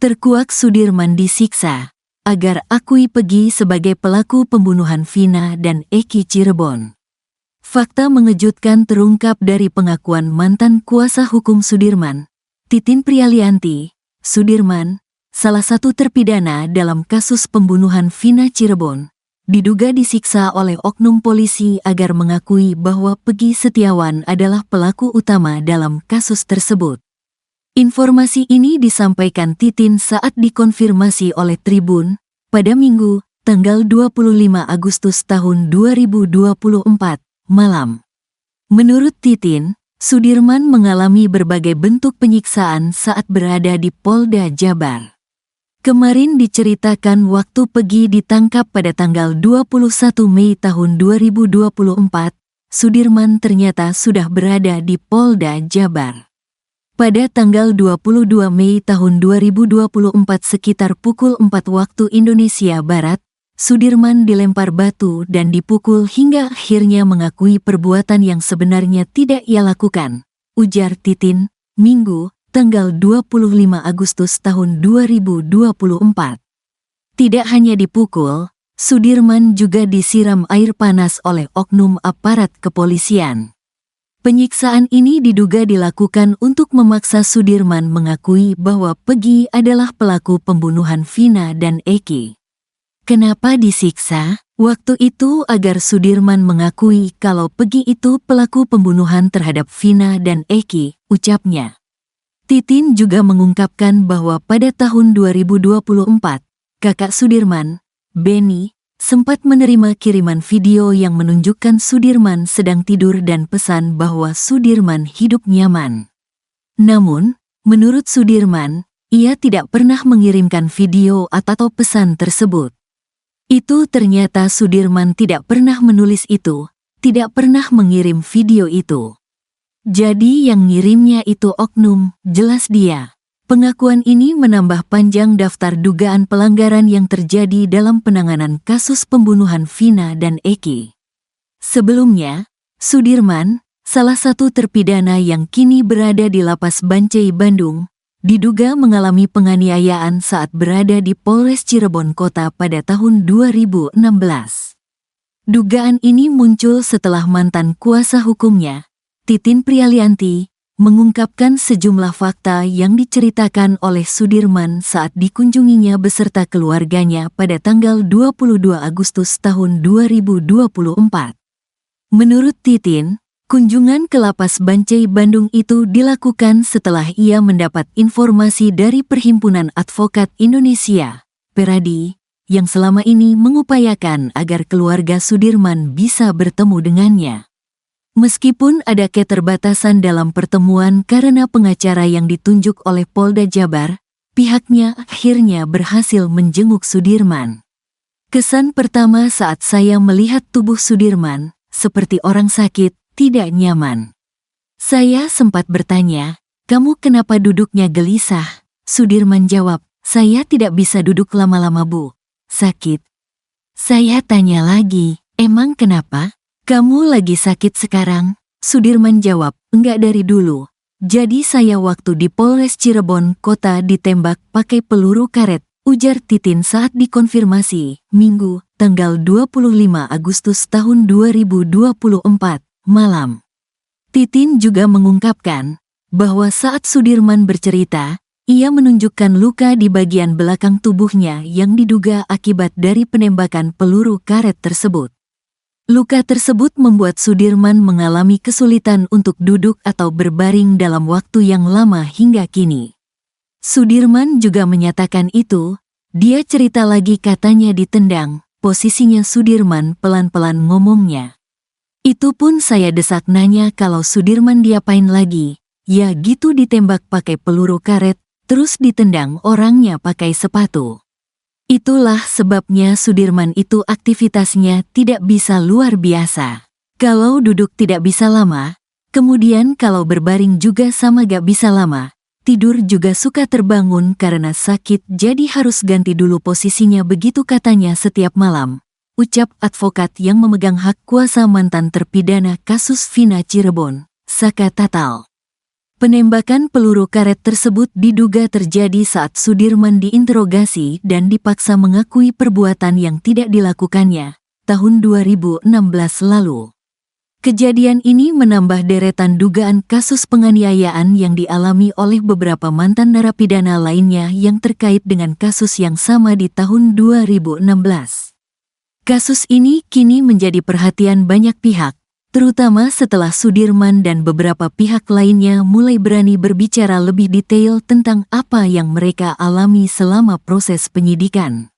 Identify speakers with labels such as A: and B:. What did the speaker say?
A: Terkuak Sudirman disiksa, agar akui Peggy sebagai pelaku pembunuhan Vina dan Eki Cirebon. Fakta mengejutkan terungkap dari pengakuan mantan kuasa hukum Sudirman, Titin Prialianti. Sudirman, salah satu terpidana dalam kasus pembunuhan Vina Cirebon, diduga disiksa oleh oknum polisi agar mengakui bahwa Peggy Setiawan adalah pelaku utama dalam kasus tersebut. Informasi ini disampaikan Titin saat dikonfirmasi oleh Tribun pada Minggu, tanggal 25 Agustus tahun 2024, malam. Menurut Titin, Sudirman mengalami berbagai bentuk penyiksaan saat berada di Polda Jabar. Kemarin diceritakan waktu Peggy ditangkap pada tanggal 21 Mei tahun 2024, Sudirman ternyata sudah berada di Polda Jabar. Pada tanggal 22 Mei tahun 2024 sekitar pukul 4 waktu Indonesia Barat, Sudirman dilempar batu dan dipukul hingga akhirnya mengakui perbuatan yang sebenarnya tidak ia lakukan, ujar Titin, Minggu, tanggal 25 Agustus tahun 2024. Tidak hanya dipukul, Sudirman juga disiram air panas oleh oknum aparat kepolisian. Penyiksaan ini diduga dilakukan untuk memaksa Sudirman mengakui bahwa Peggy adalah pelaku pembunuhan Vina dan Eki. Kenapa disiksa? Waktu itu agar Sudirman mengakui kalau Peggy itu pelaku pembunuhan terhadap Vina dan Eki, ucapnya. Titin juga mengungkapkan bahwa pada tahun 2024, kakak Sudirman, Beni, sempat menerima kiriman video yang menunjukkan Sudirman sedang tidur dan pesan bahwa Sudirman hidup nyaman. Namun, menurut Sudirman, ia tidak pernah mengirimkan video atau pesan tersebut. Itu ternyata Sudirman tidak pernah menulis itu, tidak pernah mengirim video itu. Jadi yang ngirimnya itu oknum, jelas dia. Pengakuan ini menambah panjang daftar dugaan pelanggaran yang terjadi dalam penanganan kasus pembunuhan Vina dan Eki. Sebelumnya, Sudirman, salah satu terpidana yang kini berada di Lapas Bancai Bandung, diduga mengalami penganiayaan saat berada di Polres Cirebon Kota pada tahun 2016. Dugaan ini muncul setelah mantan kuasa hukumnya, Titin Prialianti, mengungkapkan sejumlah fakta yang diceritakan oleh Sudirman saat dikunjunginya beserta keluarganya pada tanggal 22 Agustus tahun 2024. Menurut Titin, kunjungan ke Lapas Bancai Bandung itu dilakukan setelah ia mendapat informasi dari Perhimpunan Advokat Indonesia, Peradi, yang selama ini mengupayakan agar keluarga Sudirman bisa bertemu dengannya. Meskipun ada keterbatasan dalam pertemuan karena pengacara yang ditunjuk oleh Polda Jabar, pihaknya akhirnya berhasil menjenguk Sudirman. Kesan pertama saat saya melihat tubuh Sudirman, seperti orang sakit, tidak nyaman. Saya sempat bertanya, "Kamu kenapa duduknya gelisah?" Sudirman jawab, "Saya tidak bisa duduk lama-lama, Bu. Sakit." Saya tanya lagi, "Emang kenapa? Kamu lagi sakit sekarang?" Sudirman jawab, "Enggak dari dulu. Jadi saya waktu di Polres Cirebon Kota ditembak pakai peluru karet," ujar Titin saat dikonfirmasi, Minggu, tanggal 25 Agustus tahun 2024, malam. Titin juga mengungkapkan bahwa saat Sudirman bercerita, ia menunjukkan luka di bagian belakang tubuhnya yang diduga akibat dari penembakan peluru karet tersebut. Luka tersebut membuat Sudirman mengalami kesulitan untuk duduk atau berbaring dalam waktu yang lama hingga kini. Sudirman juga menyatakan itu, dia cerita lagi katanya ditendang, posisinya Sudirman pelan-pelan ngomongnya. Itu pun saya desak nanya kalau Sudirman diapain lagi, ya gitu ditembak pakai peluru karet, terus ditendang orangnya pakai sepatu. Itulah sebabnya Sudirman itu aktivitasnya tidak bisa luar biasa. Kalau duduk tidak bisa lama, kemudian kalau berbaring juga sama gak bisa lama. Tidur juga suka terbangun karena sakit jadi harus ganti dulu posisinya begitu katanya setiap malam. Ucap advokat yang memegang hak kuasa mantan terpidana kasus Vina Cirebon, Saka Tatal. Penembakan peluru karet tersebut diduga terjadi saat Sudirman diinterogasi dan dipaksa mengakui perbuatan yang tidak dilakukannya tahun 2016 lalu. Kejadian ini menambah deretan dugaan kasus penganiayaan yang dialami oleh beberapa mantan narapidana lainnya yang terkait dengan kasus yang sama di tahun 2016. Kasus ini kini menjadi perhatian banyak pihak, terutama setelah Sudirman dan beberapa pihak lainnya mulai berani berbicara lebih detail tentang apa yang mereka alami selama proses penyidikan.